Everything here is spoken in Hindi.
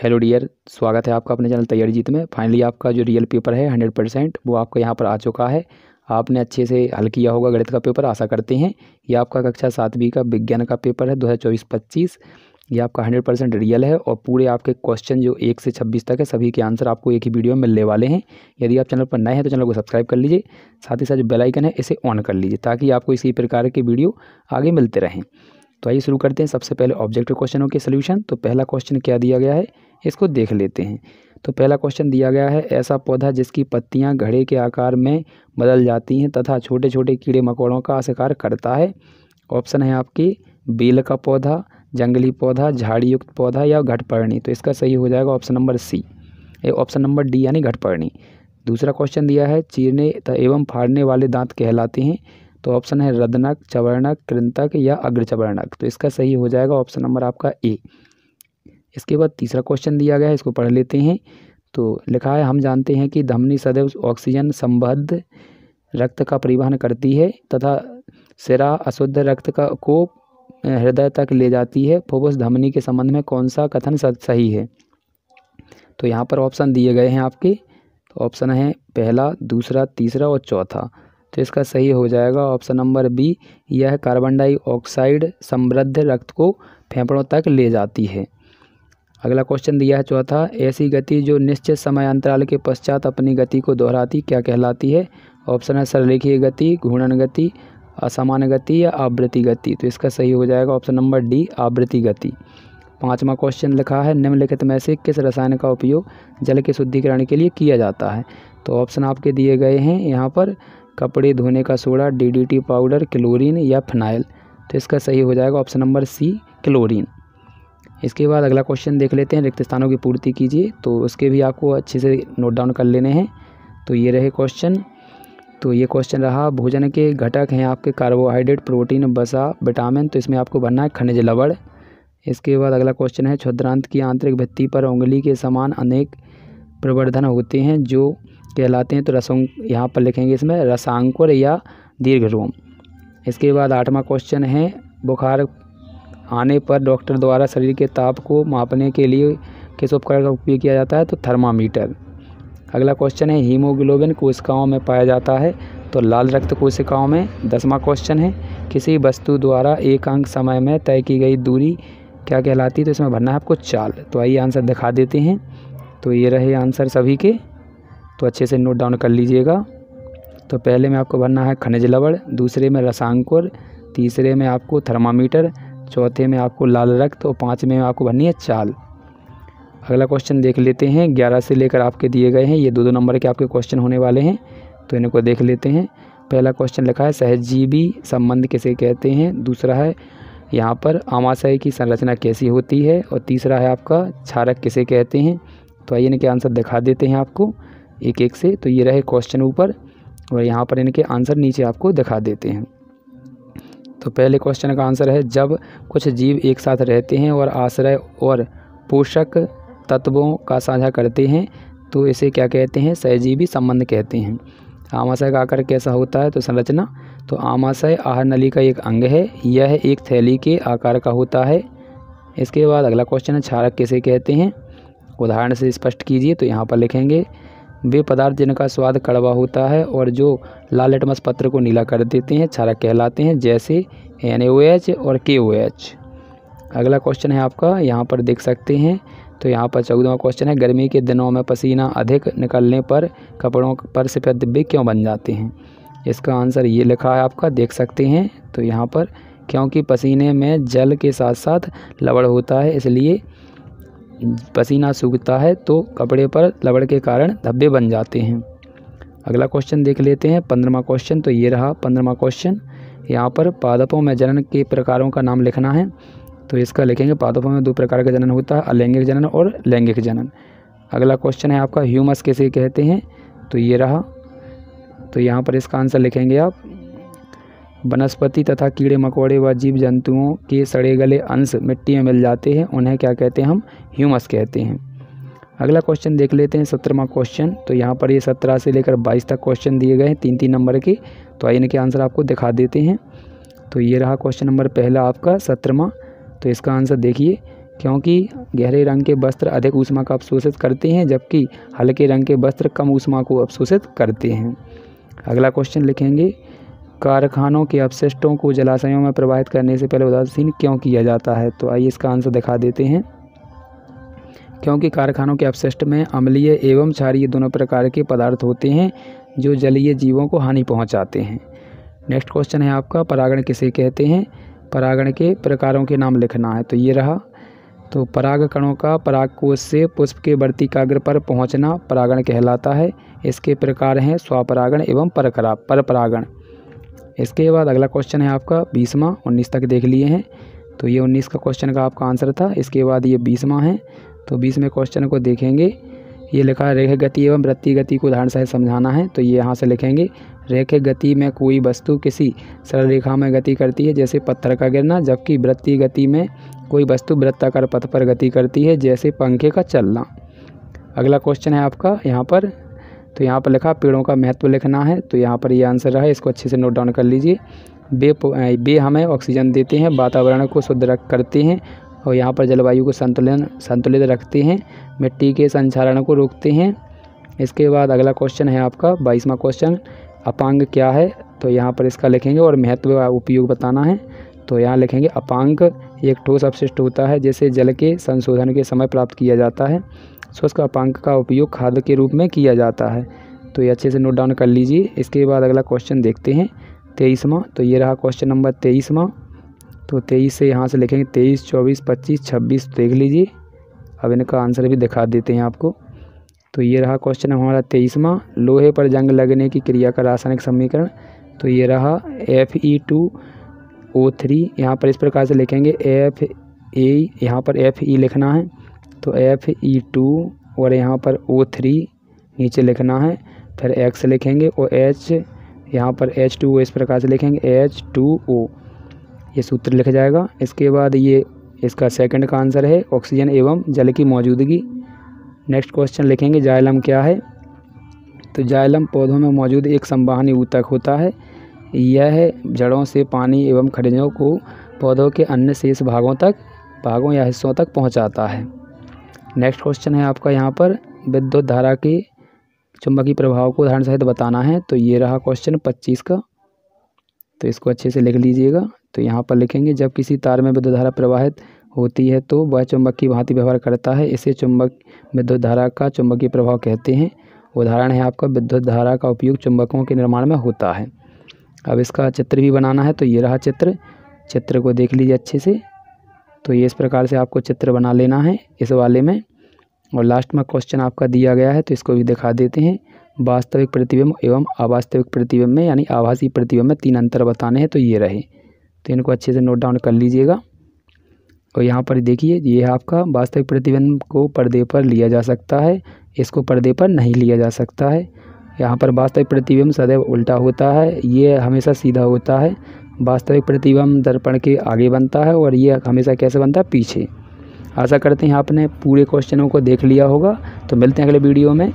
हेलो डियर, स्वागत है आपका अपने चैनल तैयारी जीत में। फाइनली आपका जो रियल पेपर है 100% वो आपका यहाँ पर आ चुका है। आपने अच्छे से हल किया होगा गणित का पेपर, आशा करते हैं। ये आपका कक्षा 7वीं का विज्ञान का पेपर है 2024-25। ये आपका 100% रियल है और पूरे आपके क्वेश्चन जो 1 से 26 तक है सभी के आंसर आपको एक ही वीडियो में मिलने वाले हैं। यदि आप चैनल पर नए हैं तो चैनल को सब्सक्राइब कर लीजिए, साथ ही साथ जो बेल आइकन है इसे ऑन कर लीजिए ताकि आपको इसी प्रकार के वीडियो आगे मिलते रहें। तो आइए शुरू करते हैं। सबसे पहले ऑब्जेक्टिव क्वेश्चनों के सोल्यूशन। तो पहला क्वेश्चन क्या दिया गया है इसको देख लेते हैं। तो पहला क्वेश्चन दिया गया है, ऐसा पौधा जिसकी पत्तियां घड़े के आकार में बदल जाती हैं तथा छोटे छोटे कीड़े मकोड़ों का शिकार करता है। ऑप्शन है आपके बेल का पौधा, जंगली पौधा, झाड़ी युक्त पौधा या घटपर्णी। तो इसका सही हो जाएगा option number C, option number D यानी घटपर्णी। दूसरा क्वेश्चन दिया है, चीरने एवं फाड़ने वाले दांत कहलाते हैं। तो ऑप्शन है रदनक, चवर्णक, कृंतक या अग्रचवर्णक। तो इसका सही हो जाएगा ऑप्शन नंबर आपका ए। इसके बाद तीसरा क्वेश्चन दिया गया है, इसको पढ़ लेते हैं। तो लिखा है, हम जानते हैं कि धमनी सदैव ऑक्सीजन संबद्ध रक्त का परिवहन करती है तथा सिरा अशुद्ध रक्त को हृदय तक ले जाती है। फुफ्फुस धमनी के संबंध में कौन सा कथन सही है? तो यहाँ पर ऑप्शन दिए गए हैं आपके। तो ऑप्शन है पहला, दूसरा, तीसरा और चौथा। तो इसका सही हो जाएगा ऑप्शन नंबर बी, यह कार्बन डाइऑक्साइड समृद्ध रक्त को फेफड़ों तक ले जाती है। अगला क्वेश्चन दिया है चौथा, ऐसी गति जो निश्चित समय अंतराल के पश्चात अपनी गति को दोहराती क्या कहलाती है? ऑप्शन है सररेखीय गति, घूर्णन गति, असमान गति या आवृत्ति गति। तो इसका सही हो जाएगा ऑप्शन नंबर डी, आवृत्ति गति। पांचवा क्वेश्चन लिखा है, निम्नलिखित में से किस रसायन का उपयोग जल के शुद्धिकरण के लिए किया जाता है? तो ऑप्शन आपके दिए गए हैं यहाँ पर, कपड़े धोने का सोडा, डीडीटी पाउडर, क्लोरीन या फिनाइल। तो इसका सही हो जाएगा ऑप्शन नंबर सी, क्लोरीन। इसके बाद अगला क्वेश्चन देख लेते हैं, रिक्त स्थानों की पूर्ति कीजिए। तो उसके भी आपको अच्छे से नोट डाउन कर लेने हैं। तो ये रहे क्वेश्चन। तो ये क्वेश्चन रहा, भोजन के घटक हैं आपके कार्बोहाइड्रेट, प्रोटीन, वसा, विटामिन। तो इसमें आपको भरना है खनिज लवण। इसके बाद अगला क्वेश्चन है, क्षुद्रांत की आंतरिक भित्ति पर उंगली के समान अनेक प्रवर्धन होते हैं जो कहलाते हैं। तो यहाँ पर लिखेंगे इसमें रसांकुर या दीर्घरोम। इसके बाद आठवां क्वेश्चन है, बुखार आने पर डॉक्टर द्वारा शरीर के ताप को मापने के लिए किस उपकरण का उपयोग किया जाता है? तो थर्मामीटर। अगला क्वेश्चन है, हीमोग्लोबिन कोशिकाओं में पाया जाता है। तो लाल रक्त कोशिकाओं में। 10वां क्वेश्चन है, किसी वस्तु द्वारा एक अंक समय में तय की गई दूरी क्या कहलाती है? तो इसमें भरना है आपको चाल। तो आइए आंसर दिखा देते हैं। तो ये रहे आंसर सभी के, तो अच्छे से नोट डाउन कर लीजिएगा। तो पहले में आपको भरना है खनिज लवण, दूसरे में रसांकुर, तीसरे में आपको थर्मामीटर, चौथे में आपको लाल रक्त और पाँचवें में आपको भरनी है चाल। अगला क्वेश्चन देख लेते हैं। 11 से लेकर आपके दिए गए हैं, ये 2-2 नंबर के आपके क्वेश्चन होने वाले हैं। तो इनको देख लेते हैं। पहला क्वेश्चन लिखा है, सहजीवी संबंध किसे कहते हैं? दूसरा है यहाँ पर आमाशय की संरचना कैसी होती है? और तीसरा है आपका क्षारक किसे कहते हैं? तो आइए इनके आंसर दिखा देते हैं आपको एक एक से। तो ये रहे क्वेश्चन ऊपर और यहाँ पर इनके आंसर नीचे आपको दिखा देते हैं। तो पहले क्वेश्चन का आंसर है, जब कुछ जीव एक साथ रहते हैं और आश्रय और पोषक तत्वों का साझा करते हैं तो इसे क्या कहते हैं? सहजीवी संबंध कहते हैं। आमाशय का आकार कैसा होता है? तो संरचना। तो आमाशय आहार नली का एक अंग है, यह एक थैली के आकार का होता है। इसके बाद अगला क्वेश्चन है, क्षारक किसे कहते हैं? उदाहरण से स्पष्ट कीजिए। तो यहाँ पर लिखेंगे, वे पदार्थ जिनका स्वाद कड़वा होता है और जो लाल लिटमस पत्र को नीला कर देते हैं क्षारक कहलाते हैं, जैसे NaOH और KOH। अगला क्वेश्चन है आपका, यहाँ पर देख सकते हैं। तो यहाँ पर 14वां क्वेश्चन है, गर्मी के दिनों में पसीना अधिक निकलने पर कपड़ों पर सफ़ेद धब्बे क्यों बन जाते हैं? इसका आंसर ये लिखा है आपका, देख सकते हैं। तो यहाँ पर क्योंकि पसीने में जल के साथ साथ लवण होता है, इसलिए पसीना सूखता है तो कपड़े पर लवण के कारण धब्बे बन जाते हैं। अगला क्वेश्चन देख लेते हैं, 15वां क्वेश्चन। तो ये रहा 15वां क्वेश्चन। यहाँ पर पादपों में जनन के प्रकारों का नाम लिखना है। तो इसका लिखेंगे, पादपों में 2 प्रकार का जनन होता है, अलैंगिक जनन और लैंगिक जनन। अगला क्वेश्चन है आपका, ह्यूमस किसे कहते हैं? तो ये रहा। तो यहाँ पर इसका आंसर लिखेंगे आप, वनस्पति तथा कीड़े मकोड़े व जीव जंतुओं के सड़े गले अंश मिट्टी में मिल जाते हैं, उन्हें क्या कहते हैं? हम ह्यूमस कहते हैं। अगला क्वेश्चन देख लेते हैं, 17वां क्वेश्चन। तो यहाँ पर ये 17 से लेकर 22 तक क्वेश्चन दिए गए हैं, 3-3 नंबर के। तो आइए इनके आंसर आपको दिखा देते हैं। तो ये रहा क्वेश्चन नंबर पहला आपका 17वां। तो इसका आंसर देखिए, क्योंकि गहरे रंग के वस्त्र अधिक ऊष्मा का अवशोषित करते हैं जबकि हल्के रंग के वस्त्र कम ऊष्मा को अवशोषित करते हैं। अगला क्वेश्चन लिखेंगे, कारखानों के अपशिष्टों को जलाशयों में प्रवाहित करने से पहले उदासीन क्यों किया जाता है? तो आइए इसका आंसर दिखा देते हैं। क्योंकि कारखानों के अपशिष्ट में अम्लीय एवं क्षारीय दोनों प्रकार के पदार्थ होते हैं जो जलीय जीवों को हानि पहुंचाते हैं। नेक्स्ट क्वेश्चन है आपका, परागण किसे कहते हैं? परागण के प्रकारों के नाम लिखना है। तो ये रहा। तो पराग कणों का परागकोश से पुष्प के वर्तिकाग्र पर पहुंचना परागण कहलाता है। इसके प्रकार हैं स्वपरागण एवं परपरागण। इसके बाद अगला क्वेश्चन है आपका 20वां, 19 तक देख लिए हैं। तो ये 19 का क्वेश्चन का आपका आंसर था। इसके बाद ये 20वां है। तो 20वें क्वेश्चन को देखेंगे। ये लिखा है, रेखा गति एवं वृत्तीय गति को उदाहरण सहित समझाना है। तो ये यहाँ से लिखेंगे, रेखिक गति में कोई वस्तु किसी सरल रेखा में गति करती है जैसे पत्थर का गिरना, जबकि वृत्तीय गति में कोई वस्तु वृत्ताकार पथ पर गति करती है जैसे पंखे का चलना। अगला क्वेश्चन है आपका यहाँ पर, तो यहाँ पर लिखा पेड़ों का महत्व लिखना है। तो यहाँ पर ये आंसर रहा, इसको अच्छे से नोट डाउन कर लीजिए। वे हमें ऑक्सीजन देते हैं, वातावरण को शुद्ध करते हैं और यहाँ पर जलवायु को संतुलित रखते हैं, मिट्टी के संक्षारण को रोकते हैं। इसके बाद अगला क्वेश्चन है आपका 22वां क्वेश्चन, अपांग क्या है? तो यहाँ पर इसका लिखेंगे और महत्व का उपयोग बताना है। तो यहाँ लिखेंगे, अपांग एक ठोस अपशिष्ट होता है जिसे जल के संशोधन के समय प्राप्त किया जाता है। शुष्क अपांग का उपयोग खाद के रूप में किया जाता है। तो ये अच्छे से नोट डाउन कर लीजिए। इसके बाद अगला क्वेश्चन देखते हैं 23वां। तो ये रहा क्वेश्चन नंबर 23वां। तो 23 से यहाँ से लिखेंगे 23, 24, 25, 26 देख लीजिए। अब इनका आंसर भी दिखा देते हैं आपको। तो ये रहा क्वेश्चन हमारा 23वां, लोहे पर जंग लगने की क्रिया का रासायनिक समीकरण। तो ये रहा Fe2O3। यहाँ पर इस प्रकार से लिखेंगे Fe, यहाँ पर Fe लिखना है। तो Fe2 और यहाँ पर O3 नीचे लिखना है, फिर X लिखेंगे और H, यहाँ पर H2O इस प्रकार से लिखेंगे H2O, ये सूत्र लिखा जाएगा। इसके बाद ये इसका सेकंड का आंसर है ऑक्सीजन एवं जल की मौजूदगी। नेक्स्ट क्वेश्चन लिखेंगे, जाइलम क्या है? तो जाइलम पौधों में मौजूद एक संवहनी ऊतक होता है। यह जड़ों से पानी एवं खनिजों को पौधों के अन्य शेष भागों या हिस्सों तक पहुंचाता है। नेक्स्ट क्वेश्चन है आपका यहाँ पर, विद्युत धारा के चुंबकीय प्रभाव को उदाहरण सहित बताना है। तो ये रहा क्वेश्चन 25 का। तो इसको अच्छे से लिख लीजिएगा। तो यहाँ पर लिखेंगे, जब किसी तार में विद्युत धारा प्रवाहित होती है तो वह चुंबक की भांति व्यवहार करता है। इसे विद्युत धारा का चुंबकीय प्रभाव कहते हैं। उदाहरण है आपका, विद्युत धारा का उपयोग चुंबकों के निर्माण में होता है। अब इसका चित्र भी बनाना है। तो ये रहा चित्र को देख लीजिए अच्छे से। तो ये इस प्रकार से आपको चित्र बना लेना है इस वाले में। और लास्ट में क्वेश्चन आपका दिया गया है, तो इसको भी दिखा देते हैं। वास्तविक प्रतिबिंब एवं अवास्तविक प्रतिबिंब में यानी आभासी प्रतिबिंब में 3 अंतर बताने हैं। तो ये रहे, तो इनको अच्छे से नोट डाउन कर लीजिएगा। और यहाँ पर देखिए, ये है आपका वास्तविक प्रतिबिंब को पर्दे पर लिया जा सकता है, इसको पर्दे पर नहीं लिया जा सकता है। यहाँ पर वास्तविक प्रतिबिंब सदैव उल्टा होता है, ये हमेशा सीधा होता है। वास्तविक प्रतिबिंब दर्पण के आगे बनता है और ये हमेशा कैसे बनता है? पीछे। आशा करते हैं आपने पूरे क्वेश्चनों को देख लिया होगा। तो मिलते हैं अगले वीडियो में।